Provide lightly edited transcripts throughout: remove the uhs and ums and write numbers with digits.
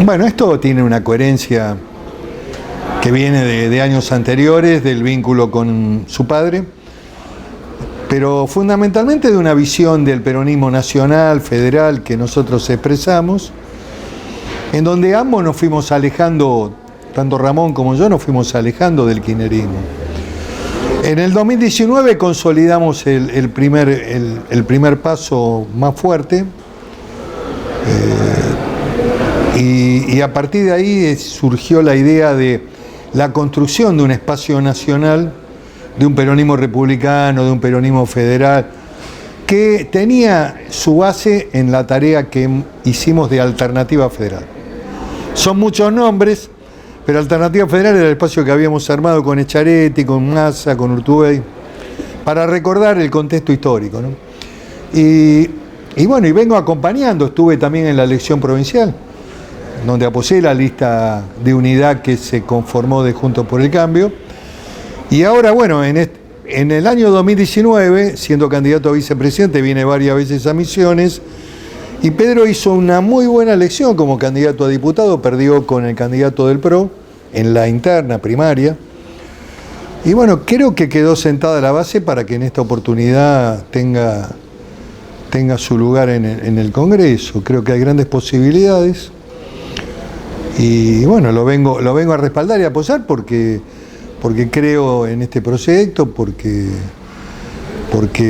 Bueno, esto tiene una coherencia que viene de años anteriores, del vínculo con su padre, pero fundamentalmente de una visión del peronismo nacional, federal, que nosotros expresamos, en donde ambos nos fuimos alejando, tanto Ramón como yo nos fuimos alejando del kirchnerismo. En el 2019 consolidamos el primer paso más fuerte, y a partir de ahí surgió la idea de la construcción de un espacio nacional, de un peronismo republicano, de un peronismo federal, que tenía su base en la tarea que hicimos de Alternativa Federal. Son muchos nombres, pero Alternativa Federal era el espacio que habíamos armado con Echaretti, con Massa, con Urtubey, para recordar el contexto histórico, ¿no? Y bueno, y vengo acompañando, estuve también en la elección provincial, donde apoyé la lista de unidad que se conformó de Juntos por el Cambio. Y ahora, bueno, en el año 2019, siendo candidato a vicepresidente, vine varias veces a Misiones, y Pedro hizo una muy buena elección como candidato a diputado, perdió con el candidato del PRO en la interna primaria. Y bueno, creo que quedó sentada la base para que en esta oportunidad tenga su lugar en el Congreso. Creo que hay grandes posibilidades. Y bueno, lo vengo a respaldar y a apoyar porque creo en este proyecto, porque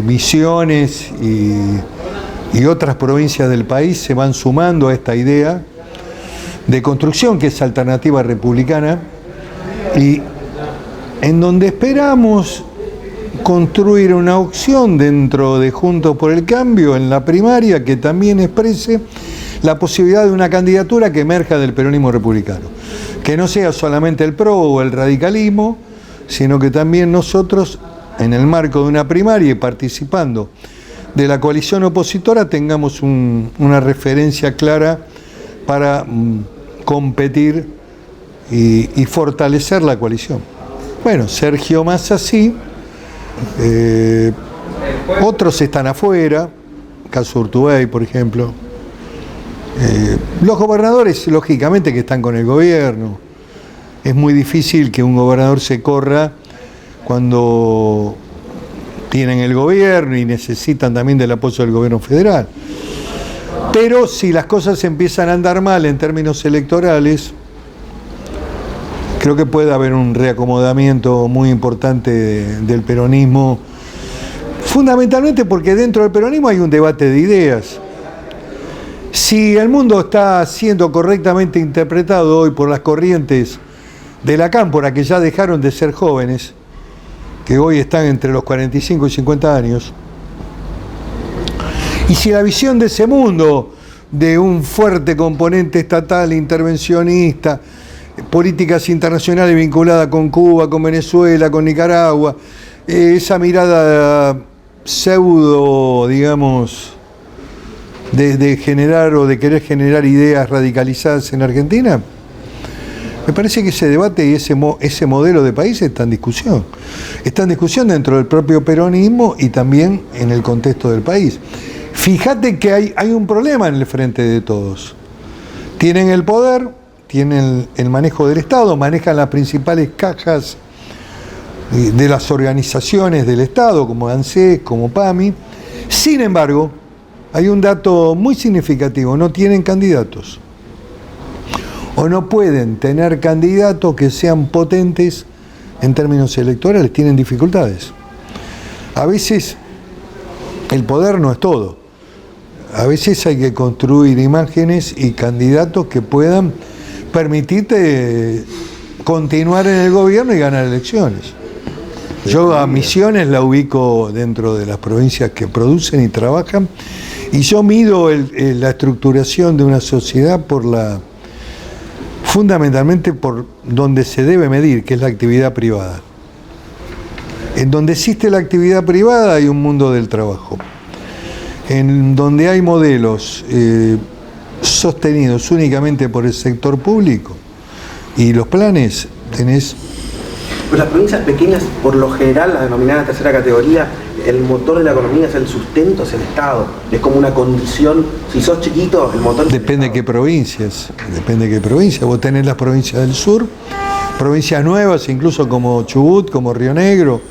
Misiones y otras provincias del país se van sumando a esta idea de construcción que es Alternativa Republicana, y en donde esperamos construir una opción dentro de Juntos por el Cambio en la primaria que también exprese la posibilidad de una candidatura que emerja del peronismo republicano, que no sea solamente el PRO o el radicalismo, sino que también nosotros, en el marco de una primaria y participando de la coalición opositora, tengamos una referencia clara para competir y fortalecer la coalición. Bueno, Sergio Massa sí, otros están afuera, caso Urtubey, por ejemplo. Los gobernadores, lógicamente, que están con el gobierno. Es muy difícil que un gobernador se corra cuando tienen el gobierno y necesitan también del apoyo del gobierno federal. Pero si las cosas empiezan a andar mal en términos electorales, creo que puede haber un reacomodamiento muy importante del peronismo, fundamentalmente porque dentro del peronismo hay un debate de ideas. Si el mundo está siendo correctamente interpretado hoy por las corrientes de la cámpora, que ya dejaron de ser jóvenes, que hoy están entre los 45 y 50 años, y si la visión de ese mundo, de un fuerte componente estatal intervencionista, políticas internacionales vinculadas con Cuba, con Venezuela, con Nicaragua, esa mirada pseudo, digamos, de generar o de querer generar ideas radicalizadas en Argentina, me parece que ese debate y ese modelo de país está en discusión. Está en discusión dentro del propio peronismo y también en el contexto del país. Fíjate que hay un problema en el frente de todos. Tienen el poder, tienen el manejo del Estado, manejan las principales cajas de las organizaciones del Estado, como ANSES, como PAMI. Sin embargo, hay un dato muy significativo: no tienen candidatos. O no pueden tener candidatos que sean potentes en términos electorales, tienen dificultades. A veces el poder no es todo. A veces hay que construir imágenes y candidatos que puedan permitirte continuar en el gobierno y ganar elecciones. Yo a Misiones la ubico dentro de las provincias que producen y trabajan, y yo mido la estructuración de una sociedad fundamentalmente por donde se debe medir, que es la actividad privada. En donde existe la actividad privada hay un mundo del trabajo. En donde hay modelos sostenidos únicamente por el sector público y los planes, tenés Pero las provincias pequeñas, por lo general, la denominada tercera categoría, el motor de la economía es el sustento, es el Estado. Es como una condición. Si sos chiquito, el motor... Depende de qué provincias. Depende de qué provincia. Vos tenés las provincias del sur, provincias nuevas, incluso como Chubut, como Río Negro,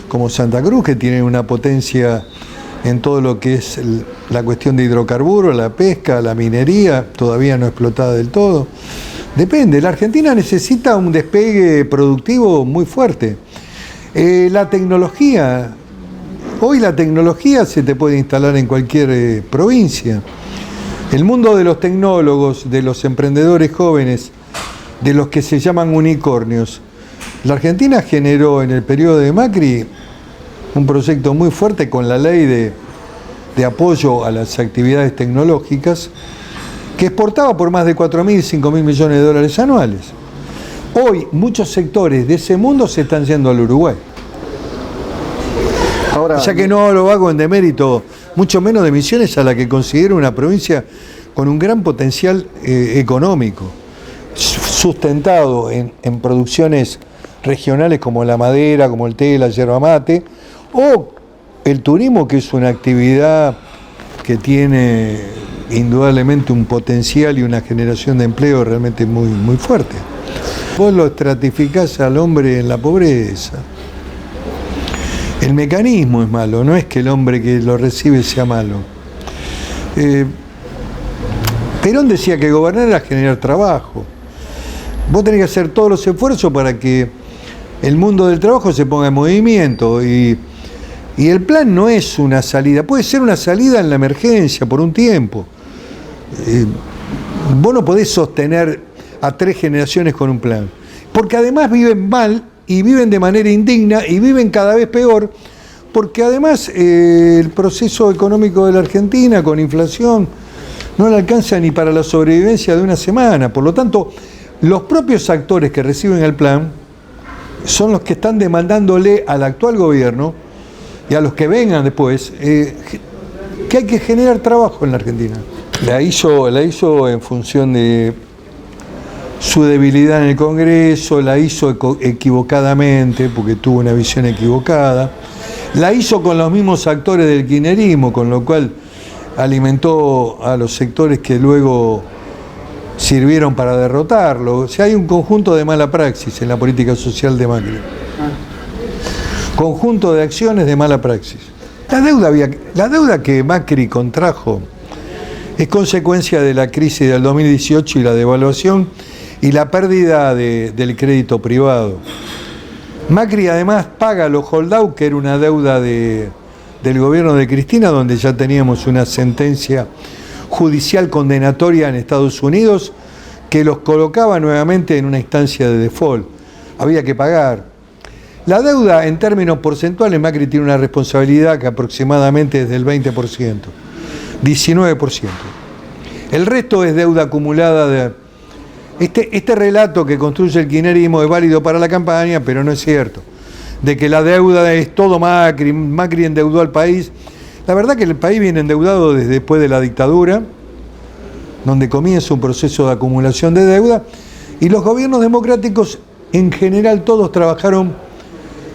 como Santa Cruz, que tienen una potencia en todo lo que es la cuestión de hidrocarburos, la pesca, la minería, todavía no explotada del todo. Depende, la Argentina necesita un despegue productivo muy fuerte. La tecnología, hoy la tecnología se te puede instalar en cualquier provincia. El mundo de los tecnólogos, de los emprendedores jóvenes, de los que se llaman unicornios. La Argentina generó en el periodo de Macri un proyecto muy fuerte con la ley de apoyo a las actividades tecnológicas que exportaba por más de 4.000, 5.000 millones de dólares anuales. Hoy muchos sectores de ese mundo se están yendo al Uruguay. Ahora, ya que no lo hago en demérito, mucho menos de Misiones, a la que considero una provincia con un gran potencial económico, sustentado en producciones regionales como la madera, como el té, la yerba mate, o el turismo, que es una actividad que tiene indudablemente un potencial y una generación de empleo realmente muy, muy fuerte. Vos lo estratificás al hombre en la pobreza. El mecanismo es malo, no es que el hombre que lo recibe sea malo. Perón decía que gobernar era generar trabajo. Vos tenés que hacer todos los esfuerzos para que el mundo del trabajo se ponga en movimiento y el plan no es una salida, puede ser una salida en la emergencia por un tiempo. Vos no podés sostener a 3 generaciones con un plan, porque además viven mal y viven de manera indigna y viven cada vez peor, porque además el proceso económico de la Argentina con inflación no le alcanza ni para la sobrevivencia de una semana. Por lo tanto, los propios actores que reciben el plan son los que están demandándole al actual gobierno y a los que vengan después que hay que generar trabajo en la Argentina. La hizo en función de su debilidad en el Congreso, la hizo equivocadamente porque tuvo una visión equivocada, la hizo con los mismos actores del kirchnerismo, con lo cual alimentó a los sectores que luego sirvieron para derrotarlo. O sea, hay un conjunto de mala praxis en la política social de Macri. Conjunto de acciones de mala praxis. La deuda que Macri contrajo es consecuencia de la crisis del 2018 y la devaluación y la pérdida del crédito privado. Macri además paga los holdout, que era una deuda del gobierno de Cristina, donde ya teníamos una sentencia judicial condenatoria en Estados Unidos que los colocaba nuevamente en una instancia de default. Había que pagar. La deuda en términos porcentuales, Macri tiene una responsabilidad que aproximadamente es del 20%, 19%. El resto es deuda acumulada de... Este relato que construye el kirchnerismo es válido para la campaña, pero no es cierto. De que la deuda es todo Macri, Macri endeudó al país. La verdad que el país viene endeudado desde después de la dictadura, donde comienza un proceso de acumulación de deuda, y los gobiernos democráticos en general todos trabajaron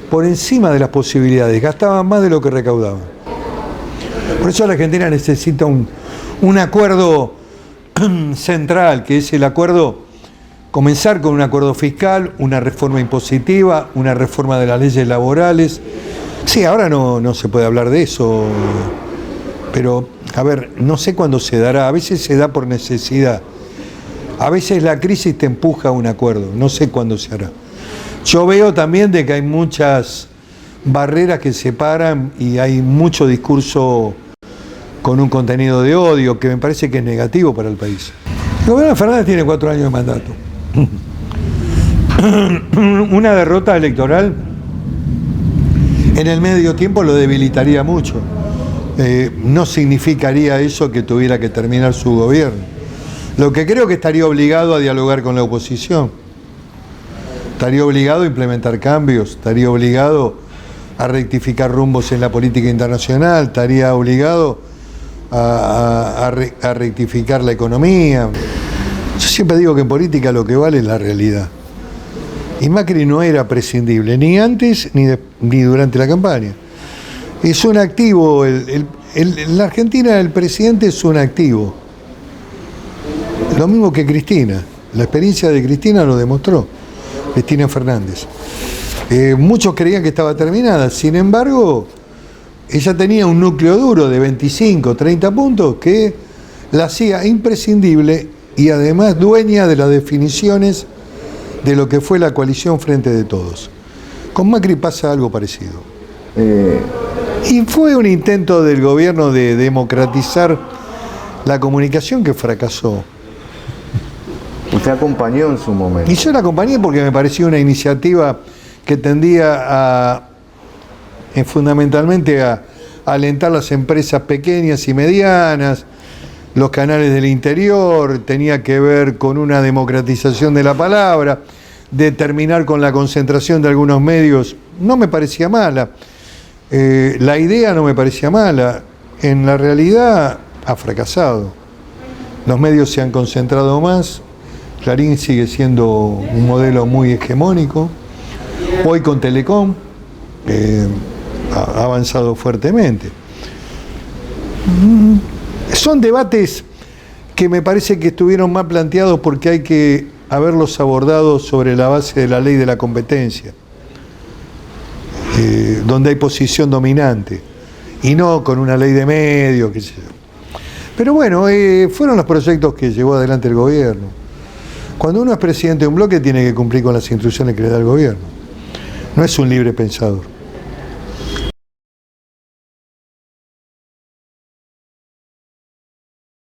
por encima de las posibilidades, gastaban más de lo que recaudaban. Por eso la Argentina necesita un acuerdo central, que es el acuerdo, comenzar con un acuerdo fiscal, una reforma impositiva, una reforma de las leyes laborales. Sí, ahora no se puede hablar de eso, pero a ver, no sé cuándo se dará, a veces se da por necesidad, a veces la crisis te empuja a un acuerdo, no sé cuándo se hará. Yo veo también de que hay muchas barreras que separan y hay mucho discurso con un contenido de odio que me parece que es negativo para el país. El gobierno de Fernández tiene 4 años de mandato. Una derrota electoral en el medio tiempo lo debilitaría mucho. No significaría eso que tuviera que terminar su gobierno. Lo que creo que estaría obligado a dialogar con la oposición. Estaría obligado a implementar cambios, estaría obligado a rectificar rumbos en la política internacional, estaría obligado a rectificar la economía. Yo siempre digo que en política lo que vale es la realidad. Y Macri no era prescindible, ni antes ni durante la campaña. Es un activo, en la Argentina el presidente es un activo. Lo mismo que Cristina. La experiencia de Cristina lo demostró, Cristina Fernández. Muchos creían que estaba terminada, sin embargo, ella tenía un núcleo duro de 25, 30 puntos que la hacía imprescindible y además dueña de las definiciones de lo que fue la coalición Frente de Todos. Con Macri pasa algo parecido. Y fue un intento del gobierno de democratizar la comunicación que fracasó. Usted acompañó en su momento. Y yo la acompañé porque me pareció una iniciativa que tendía fundamentalmente a alentar las empresas pequeñas y medianas, los canales del interior, tenía que ver con una democratización de la palabra, de terminar con la concentración de algunos medios. No me parecía mala. La idea no me parecía mala. En la realidad ha fracasado. Los medios se han concentrado más. Clarín sigue siendo un modelo muy hegemónico. Hoy con Telecom ha avanzado fuertemente. Son debates que me parece que estuvieron mal planteados porque hay que haberlos abordado sobre la base de la ley de la competencia, donde hay posición dominante, y no con una ley de medios, qué sé yo. Pero bueno, fueron los proyectos que llevó adelante el gobierno. Cuando uno es presidente de un bloque tiene que cumplir con las instrucciones que le da el gobierno. No es un libre pensador.